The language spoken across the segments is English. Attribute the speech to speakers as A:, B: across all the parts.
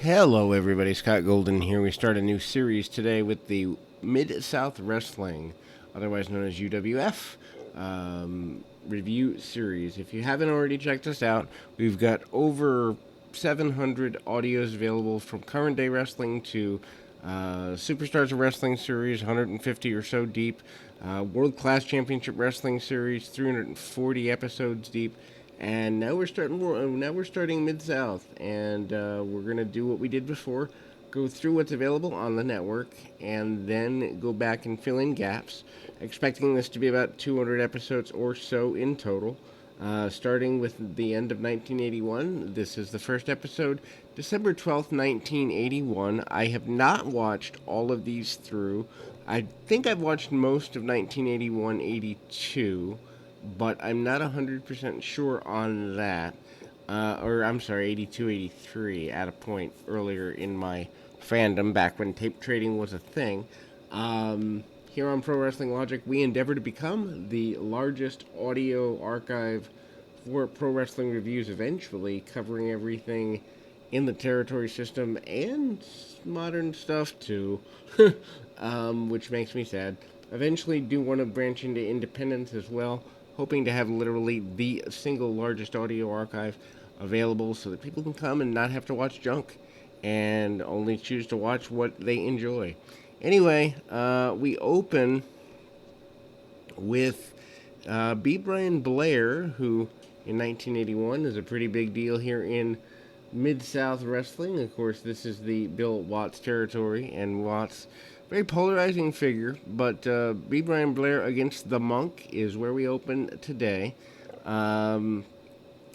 A: Hello, everybody. Scott Golden here. We start a new series today with the Mid-South Wrestling, otherwise known as UWF, review series. If you haven't already checked us out, we've got over 700 audios available from current day wrestling to Superstars of Wrestling series, 150 or so deep, World Class Championship Wrestling series, 340 episodes deep. And now we're starting Mid South, and we're gonna do what we did before: go through what's available on the network, and then go back and fill in gaps. Expecting this to be about 200 episodes or so in total. Starting with the end of 1981, this is the first episode, December 12th, 1981. I have not watched all of these through. I think I've watched most of 1981-82. But I'm not 100% sure on that. Or, I'm sorry, 82, 83, at a point earlier in my fandom, back when tape trading was a thing. Here on Pro Wrestling Logic, we endeavor to become the largest audio archive for pro wrestling reviews eventually, covering everything in the territory system and modern stuff too, which makes me sad. Eventually do want to branch into independence as well, hoping to have literally the single largest audio archive available so that people can come and not have to watch junk and only choose to watch what they enjoy. Anyway, we open with B. Brian Blair, who in 1981 is a pretty big deal here in Mid-South Wrestling. Of course, this is the Bill Watts territory, and Watts, very polarizing figure, but B. Brian Blair against the Monk is where we open today.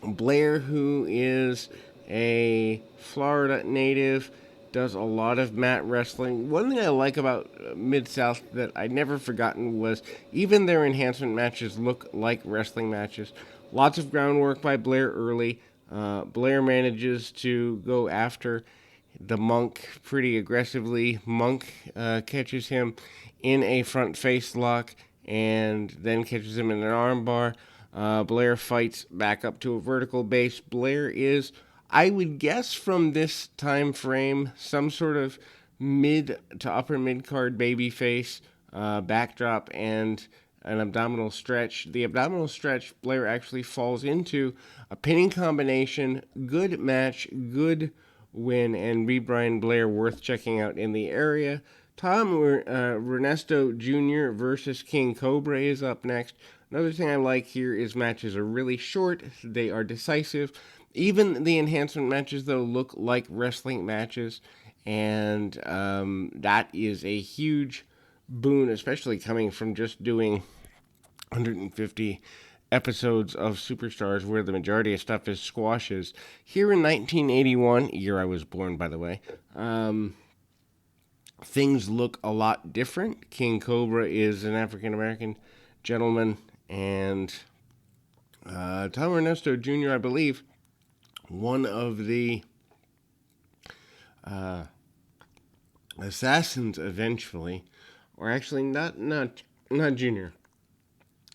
A: Blair, who is a Florida native, does a lot of mat wrestling. One thing I like about Mid-South that I'd never forgotten was even their enhancement matches look like wrestling matches. Lots of groundwork by Blair early. Blair manages to go after the Monk pretty aggressively. Monk catches him in a front face lock and then catches him in an armbar. Blair fights back up to a vertical base. Blair is, I would guess from this time frame, some sort of mid to upper mid card babyface, backdrop and an abdominal stretch. The abdominal stretch Blair actually falls into a pinning combination. Good match, good win, and B. Brian Blair worth checking out in the area. Ernesto Jr. versus King Cobra is up next. Another thing I like here is matches are really short. They are decisive. Even the enhancement matches, though, look like wrestling matches, and that is a huge boon, especially coming from just doing 150 episodes of Superstars where the majority of stuff is squashes. Here in 1981, year I was born, by the way, things look a lot different. King Cobra is an African-American gentleman, and Tom Ernesto Jr., I believe, one of the assassins eventually, or actually not Junior.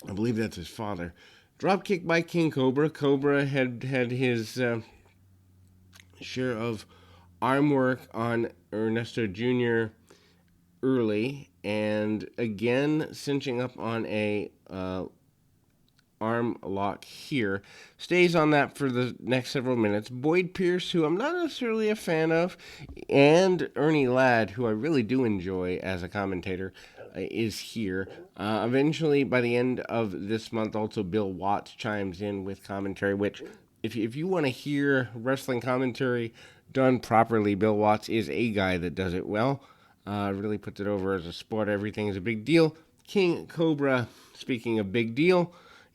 A: I believe that's his father. Dropkick by King Cobra. Cobra had his share of arm work on Ernesto Jr. early, and again cinching up on a arm lock here. Stays on that for the next several minutes. Boyd Pierce, who I'm not necessarily a fan of, and Ernie Ladd, who I really do enjoy as a commentator, is here. Eventually, by the end of this month, also Bill Watts chimes in with commentary, which, if you want to hear wrestling commentary done properly, Bill Watts is a guy that does it well. Really puts it over as a sport. Everything is a big deal. King Cobra, speaking of big deal,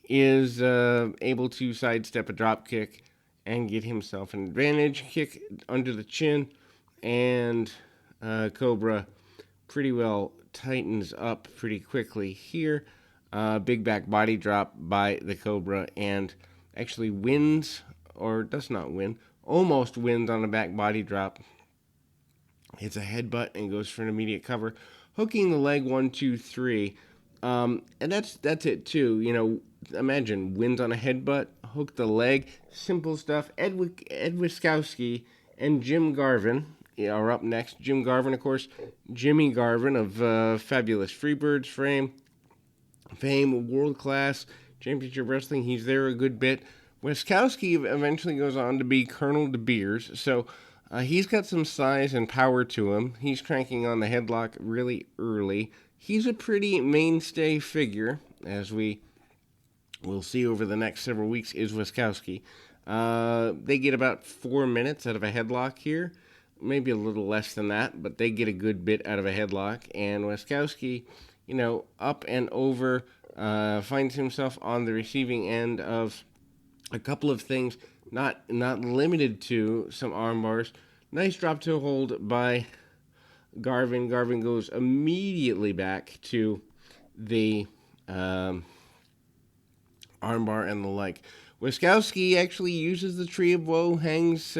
A: is able to sidestep a drop kick and get himself an advantage. Kick under the chin, and Cobra pretty well tightens up pretty quickly here. Big back body drop by the Cobra, and actually wins, or does not win, almost wins on a back body drop. Hits a headbutt and goes for an immediate cover, hooking the leg 1, 2, 3. And that's it too. You know, imagine wins on a headbutt, hook the leg, simple stuff. Edwaskowski and Jim Garvin are up next. Jim Garvin, of course, Jimmy Garvin of Fabulous Freebirds fame, world class championship wrestling. He's there a good bit. Edwaskowski eventually goes on to be Colonel De Beers, so he's got some size and power to him. He's cranking on the headlock really early. He's a pretty mainstay figure, as we will see over the next several weeks, is Edwaskowski. They get about 4 minutes out of a headlock here, maybe a little less than that, but they get a good bit out of a headlock, and Edwaskowski, up and over, finds himself on the receiving end of a couple of things, not limited to some arm bars. Nice drop toe hold by Garvin. Garvin goes immediately back to the armbar and the like. Edwaskowski actually uses the Tree of Woe, hangs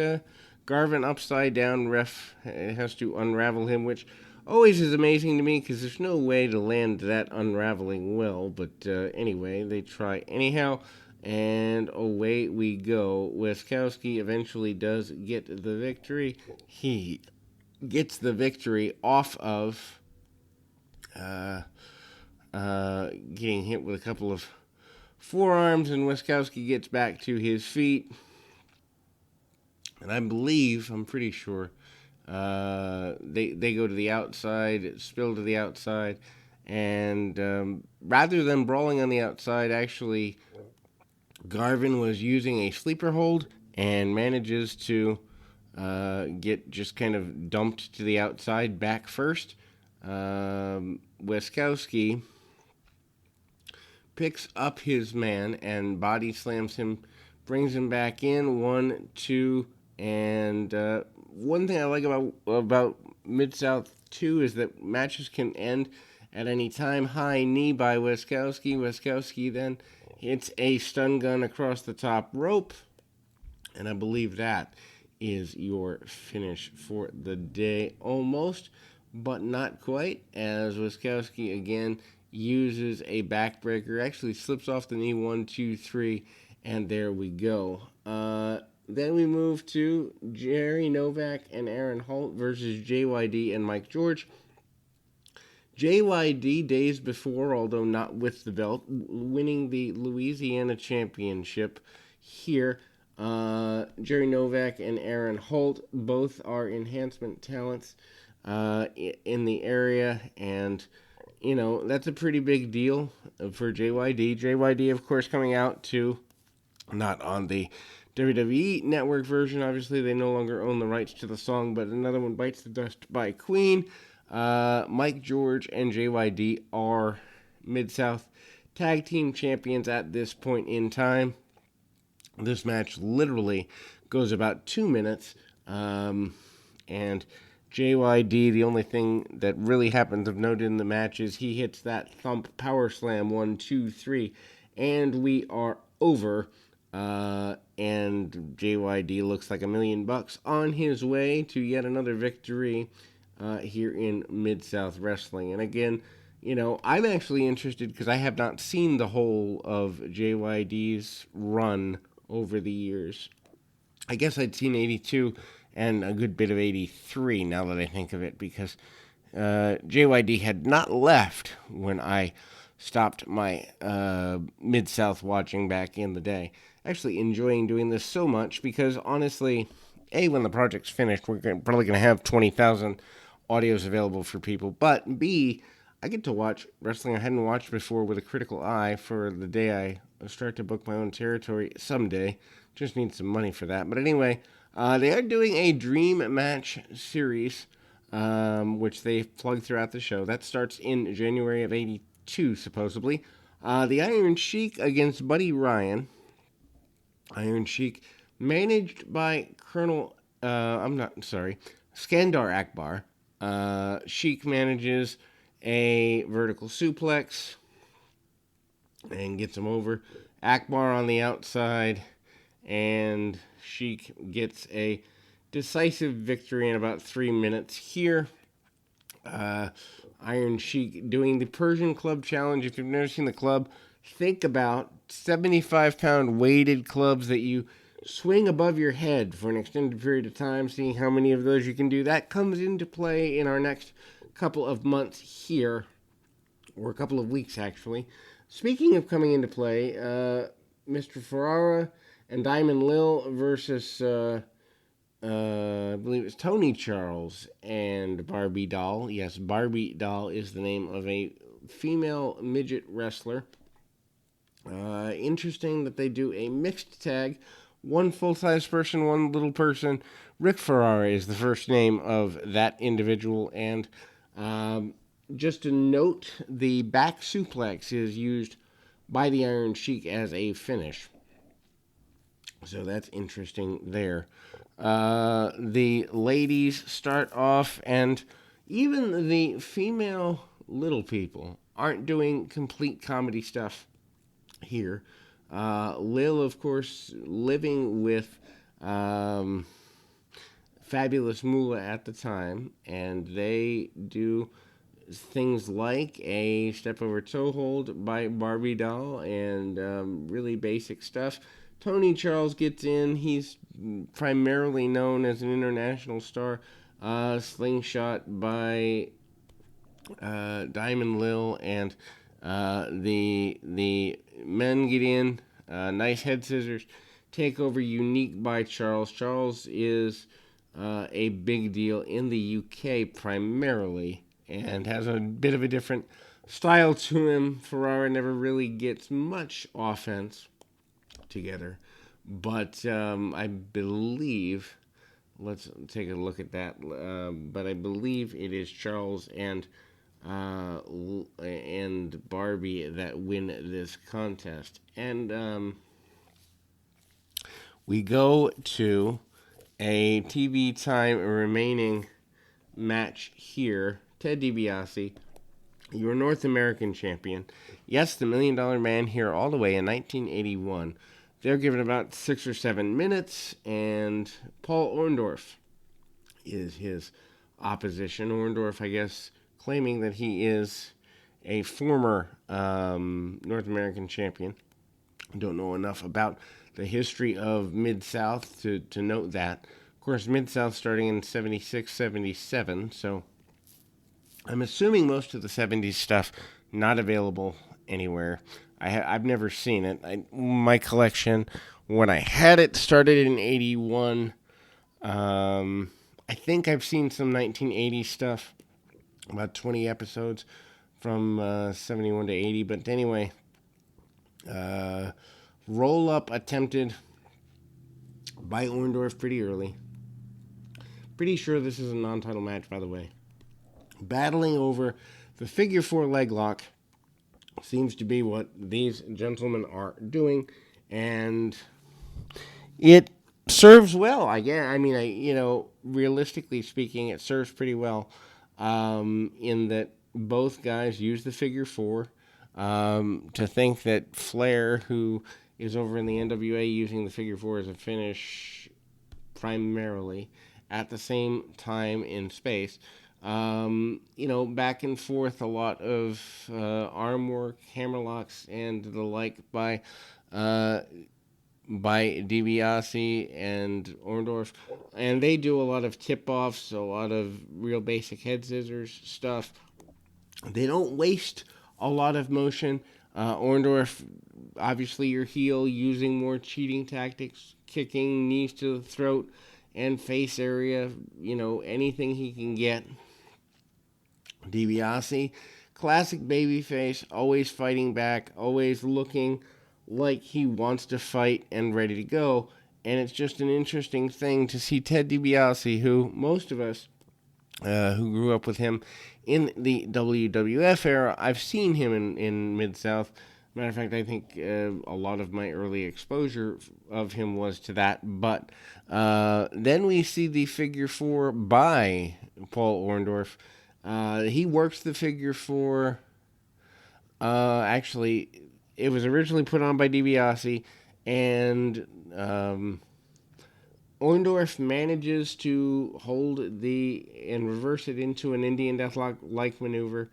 A: Garvin upside down. Ref has to unravel him, which always is amazing to me because there's no way to land that unraveling well. But anyway, they try anyhow, and away we go. Edwaskowski eventually does get the victory. He gets the victory off of getting hit with a couple of forearms, and Edwaskowski gets back to his feet. And I'm pretty sure, they go to the outside, spill to the outside, and rather than brawling on the outside, actually, Garvin was using a sleeper hold and manages to get just kind of dumped to the outside back first. Edwaskowski picks up his man and body slams him, brings him back in. 1, 2, and one thing I like about Mid-South 2 is that matches can end at any time. High knee by Edwaskowski. Edwaskowski then hits a stun gun across the top rope, and I believe that is your finish for the day, almost, but not quite, as Edwaskowski again uses a backbreaker, actually slips off the knee. 1, 2, 3, and there we go. Then we move to Jerry Novak and Aaron Halt versus JYD and Mike George. JYD, days before, although not with the belt, winning the Louisiana Championship here. Jerry Novak and Aaron Halt both are enhancement talents in the area, and that's a pretty big deal for JYD. JYD, of course, coming out to, not on the WWE Network version, obviously they no longer own the rights to the song, but Another One Bites the Dust by Queen. Mike George and JYD are Mid-South Tag Team Champions at this point in time. This match literally goes about 2 minutes, and JYD, the only thing that really happens of note in the match is he hits that thump power slam. 1, 2, 3, and we are over. And JYD looks like $1 million on his way to yet another victory here in Mid-South Wrestling. And again, I'm actually interested because I have not seen the whole of JYD's run over the years. I guess I'd seen 82 and a good bit of 83 now that I think of it, because JYD had not left when I stopped my Mid-South watching back in the day. Actually enjoying doing this so much because, honestly, A, when the project's finished, we're probably going to have 20,000 audios available for people, but B, I get to watch wrestling I hadn't watched before with a critical eye for the day I start to book my own territory someday. Just need some money for that. But anyway, they are doing a Dream Match series, which they've plugged throughout the show. That starts in January of 82, supposedly. The Iron Sheik against Buddy Ryan. Iron Sheik, managed by Skandar Akbar. Sheik manages a vertical suplex and gets him over. Akbar on the outside, and Sheik gets a decisive victory in about 3 minutes here. Iron Sheik doing the Persian Club Challenge. If you've never seen the club, think about 75-pound weighted clubs that you swing above your head for an extended period of time, seeing how many of those you can do. That comes into play in our next couple of months here, or a couple of weeks actually. Speaking of coming into play, Mr. Ferrara and Diamond Lil versus, I believe it's Tony Charles and Barbie Doll. Yes, Barbie Doll is the name of a female midget wrestler. Interesting that they do a mixed tag. One full-size person, one little person. Rick Ferrara is the first name of that individual. And just to note, the back suplex is used by the Iron Sheik as a finish. So that's interesting there. The ladies start off, and even the female little people aren't doing complete comedy stuff here. Lil, of course, living with Fabulous Moolah at the time, and they do things like a step over toe hold by Barbie Doll and really basic stuff. Tony Charles gets in. He's primarily known as an international star. Slingshot by Diamond Lil, and the men get in. Nice head scissors. Takeover unique by Charles. Charles is a big deal in the UK primarily, and has a bit of a different style to him. Ferrara never really gets much offense together, but I believe, let's take a look at that, but I believe it is Charles and Barbie that win this contest. And we go to a TV time remaining match here. Ted DiBiase, your North American champion. Yes, the $1 Million Man here all the way in 1981. They're given about 6 or 7 minutes, and Paul Orndorff is his opposition. Orndorff, I guess, claiming that he is a former North American champion. Don't know enough about the history of Mid-South to note that. Of course, Mid-South starting in 76, 77, so I'm assuming most of the 70s stuff not available anywhere. I've never seen it. My collection, when I had it, started in 81. I think I've seen some 1980 stuff, about 20 episodes from 71 to 80. But anyway, roll-up attempted by Orndorff pretty early. Pretty sure this is a non-title match, by the way. Battling over the figure 4 leg lock seems to be what these gentlemen are doing, and it serves well. Realistically speaking, it serves pretty well, in that both guys use the figure 4. To think that Flair, who is over in the NWA using the figure 4 as a finish primarily at the same time in space, back and forth, a lot of arm work, hammerlocks, and the like by DiBiase and Orndorff, and they do a lot of tip-offs, a lot of real basic head scissors stuff. They don't waste a lot of motion. Orndorff, obviously your heel, using more cheating tactics, kicking, knees to the throat and face area, anything he can get. DiBiase, classic babyface, always fighting back, always looking like he wants to fight and ready to go. And it's just an interesting thing to see Ted DiBiase, who most of us who grew up with him in the WWF era, I've seen him in Mid-South. Matter of fact, I think a lot of my early exposure of him was to that. But then we see the figure 4 by Paul Orndorff. He works the figure 4. Actually, it was originally put on by DiBiase, and Orndorff manages to hold and reverse it into an Indian Deathlock-like maneuver.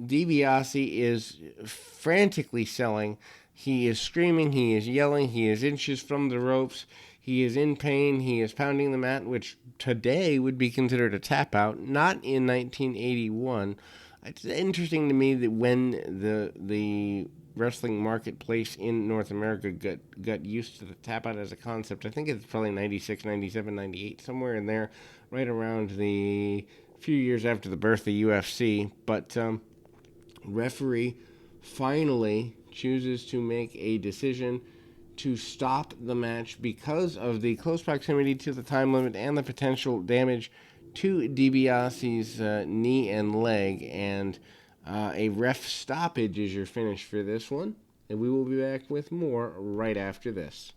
A: DiBiase is frantically selling. He is screaming, he is yelling, he is inches from the ropes, he is in pain, he is pounding the mat, which today would be considered a tap out, not in 1981. It's interesting to me that when the wrestling marketplace in North America got used to the tap out as a concept, I think it's probably 96, 97, 98, somewhere in there, right around the few years after the birth of UFC. But referee finally chooses to make a decision to stop the match because of the close proximity to the time limit and the potential damage to DiBiase's knee and leg. And a ref stoppage is your finish for this one. And we will be back with more right after this.